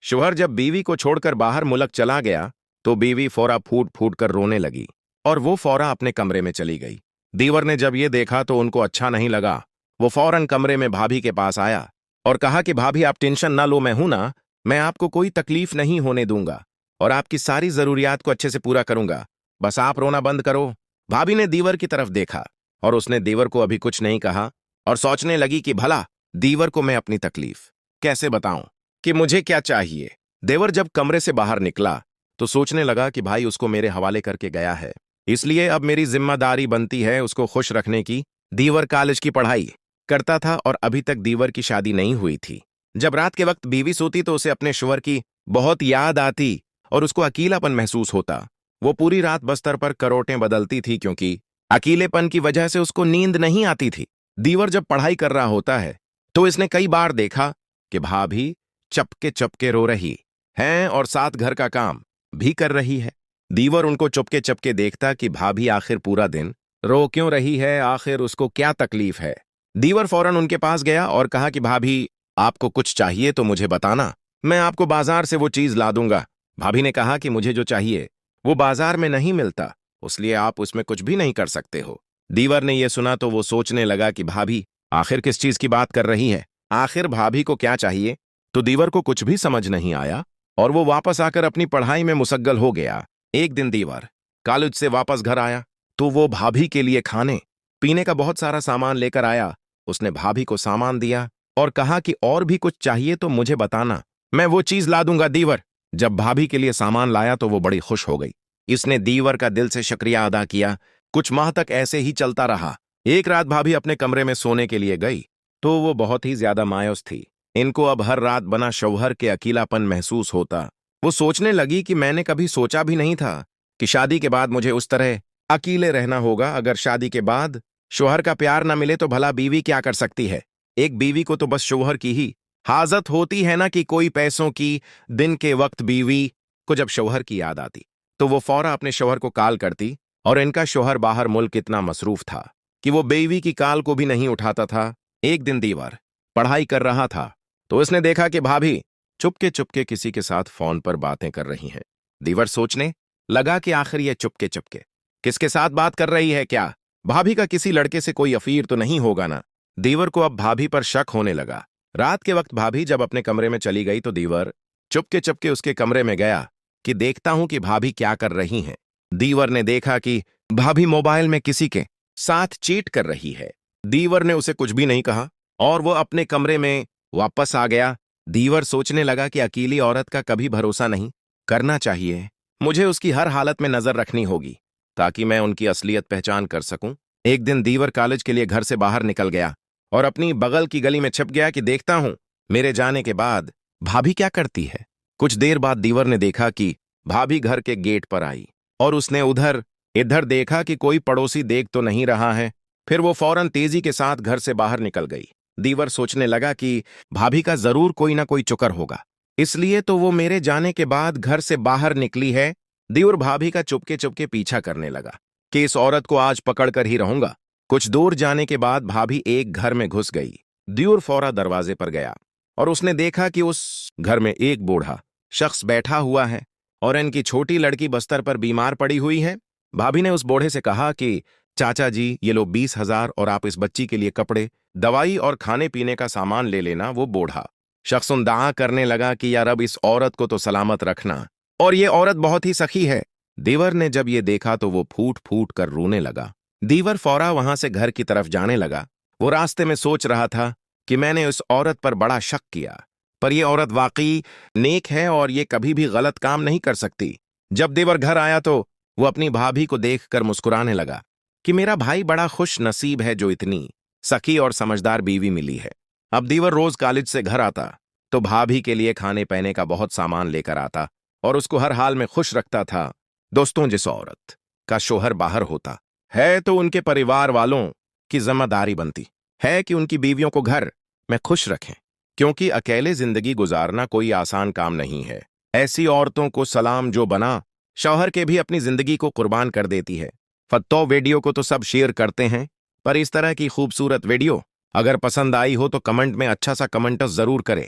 शौहर जब बीवी को छोड़कर बाहर मुल्क चला गया तो बीवी फौरा फूट फूट कर रोने लगी और वो फौरा अपने कमरे में चली गई। दीवर ने जब ये देखा तो उनको अच्छा नहीं लगा। वो फौरन कमरे में भाभी के पास आया और कहा कि भाभी आप टेंशन ना लो, मैं हूं ना, मैं आपको कोई तकलीफ नहीं होने दूंगा और आपकी सारी जरूरियात को अच्छे से पूरा करूंगा, बस आप रोना बंद करो। भाभी ने दीवर की तरफ देखा और उसने दीवर को अभी कुछ नहीं कहा और सोचने लगी कि भला दीवर को मैं अपनी तकलीफ कैसे बताऊं कि मुझे क्या चाहिए। देवर जब कमरे से बाहर निकला तो सोचने लगा कि भाई उसको मेरे हवाले करके गया है, इसलिए अब मेरी जिम्मेदारी बनती है उसको खुश रखने की। दीवर कॉलेज की पढ़ाई करता था और अभी तक दीवर की शादी नहीं हुई थी। जब रात के वक्त बीवी सोती तो उसे अपने शौहर की बहुत याद आती और उसको अकेलापन महसूस होता। वो पूरी रात बस्तर पर करवटें बदलती थी क्योंकि अकेलेपन की वजह से उसको नींद नहीं आती थी। दीवर जब पढ़ाई कर रहा होता है तो इसने कई बार देखा कि भाभी चपके चपके रो रही है और साथ घर का काम भी कर रही है। दीवर उनको चुपके चपके देखता कि भाभी आखिर पूरा दिन रो क्यों रही है, आखिर उसको क्या तकलीफ है। दीवर फौरन उनके पास गया और कहा कि भाभी आपको कुछ चाहिए तो मुझे बताना, मैं आपको बाजार से वो चीज ला दूंगा। भाभी ने कहा कि मुझे जो चाहिए वो बाजार में नहीं मिलता, इसलिए आप उसमें कुछ भी नहीं कर सकते हो। दीवर ने यह सुना तो वो सोचने लगा कि भाभी आखिर किस चीज की बात कर रही है, आखिर भाभी को क्या चाहिए। तो दीवर को कुछ भी समझ नहीं आया और वो वापस आकर अपनी पढ़ाई में मुसग्गल हो गया। एक दिन दीवर कॉलेज से वापस घर आया तो वो भाभी के लिए खाने पीने का बहुत सारा सामान लेकर आया। उसने भाभी को सामान दिया और कहा कि और भी कुछ चाहिए तो मुझे बताना, मैं वो चीज ला दूंगा। दीवर जब भाभी के लिए सामान लाया तो वो बड़ी खुश हो गई। इसने दीवर का दिल से शुक्रिया अदा किया। कुछ माह तक ऐसे ही चलता रहा। एक रात भाभी अपने कमरे में सोने के लिए गई तो वो बहुत ही ज्यादा मायूस थी। इनको अब हर रात बना शौहर के अकेलापन महसूस होता। वो सोचने लगी कि मैंने कभी सोचा भी नहीं था कि शादी के बाद मुझे उस तरह अकेले रहना होगा। अगर शादी के बाद शौहर का प्यार ना मिले तो भला बीवी क्या कर सकती है। एक बीवी को तो बस शौहर की ही हाजत होती है ना कि कोई पैसों की। दिन के वक्त बीवी को जब शौहर की याद आती तो वो फौरा अपने शौहर को कॉल करती और इनका शौहर बाहर मुल्क इतना मसरूफ था कि वो बीवी की कॉल को भी नहीं उठाता था। एक दिन दीवर पढ़ाई कर रहा था तो उसने देखा कि भाभी चुपके चुपके किसी के साथ फोन पर बातें कर रही हैं। दीवर सोचने लगा कि आखिर ये चुपके चुपके किसके साथ बात कर रही है, क्या भाभी का किसी लड़के से कोई अफीर तो नहीं होगा ना। दीवर को अब भाभी पर शक होने लगा। रात के वक्त भाभी जब अपने कमरे में चली गई तो दीवर चुपके चुपके उसके कमरे में गया कि देखता हूं कि भाभी क्या कर रही हैं। दीवर ने देखा कि भाभी मोबाइल में किसी के साथ चीट कर रही है। दीवर ने उसे कुछ भी नहीं कहा और वो अपने कमरे में वापस आ गया। दीवर सोचने लगा कि अकेली औरत का कभी भरोसा नहीं करना चाहिए, मुझे उसकी हर हालत में नजर रखनी होगी ताकि मैं उनकी असलियत पहचान कर सकूं। एक दिन दीवर कॉलेज के लिए घर से बाहर निकल गया और अपनी बगल की गली में छिप गया कि देखता हूं मेरे जाने के बाद भाभी क्या करती है। कुछ देर बाद दीवर ने देखा कि भाभी घर के गेट पर आई और उसने उधर इधर देखा कि कोई पड़ोसी देख तो नहीं रहा है। फिर वो फौरन तेजी के साथ घर से बाहर निकल गई। दीवर सोचने लगा कि भाभी का जरूर कोई ना कोई चुकर होगा, इसलिए तो वो मेरे जाने के बाद घर से बाहर निकली है। दीवर भाभी का चुपके चुपके पीछा करने लगा कि इस औरत को आज पकड़कर ही रहूंगा। कुछ दूर जाने के बाद भाभी एक घर में घुस गई। दीवर फौरा दरवाजे पर गया और उसने देखा कि उस घर में एक बूढ़ा शख्स बैठा हुआ है और इनकी छोटी लड़की बस्तर पर बीमार पड़ी हुई है। भाभी ने उस बूढ़े से कहा कि चाचा जी ये लो 20,000 और आप इस बच्ची के लिए कपड़े, दवाई और खाने पीने का सामान ले लेना। वो बूढ़ा शख्स दुआ करने लगा कि यार अब इस औरत को तो सलामत रखना, और ये औरत बहुत ही सखी है। दीवर ने जब ये देखा तो वो फूट फूट कर रोने लगा। दीवर फौरा वहां से घर की तरफ जाने लगा। वो रास्ते में सोच रहा था कि मैंने उस औरत पर बड़ा शक किया, पर यह औरत वाकई नेक है और ये कभी भी गलत काम नहीं कर सकती। जब दीवर घर आया तो वो अपनी भाभी को देखकर मुस्कुराने लगा कि मेरा भाई बड़ा खुश नसीब है जो इतनी सखी और समझदार बीवी मिली है। अब दीवर रोज कॉलेज से घर आता तो भाभी के लिए खाने पीने का बहुत सामान लेकर आता और उसको हर हाल में खुश रखता था। दोस्तों, जिस औरत का शौहर बाहर होता है तो उनके परिवार वालों की जिम्मेदारी बनती है कि उनकी बीवियों को घर में खुश रखें, क्योंकि अकेले जिंदगी गुजारना कोई आसान काम नहीं है। ऐसी औरतों को सलाम जो बना शौहर के भी अपनी जिंदगी को कुर्बान कर देती है। फत्तो वीडियो को तो सब शेयर करते हैं, पर इस तरह की खूबसूरत वीडियो अगर पसंद आई हो तो कमेंट में अच्छा सा कमेंट जरूर करें।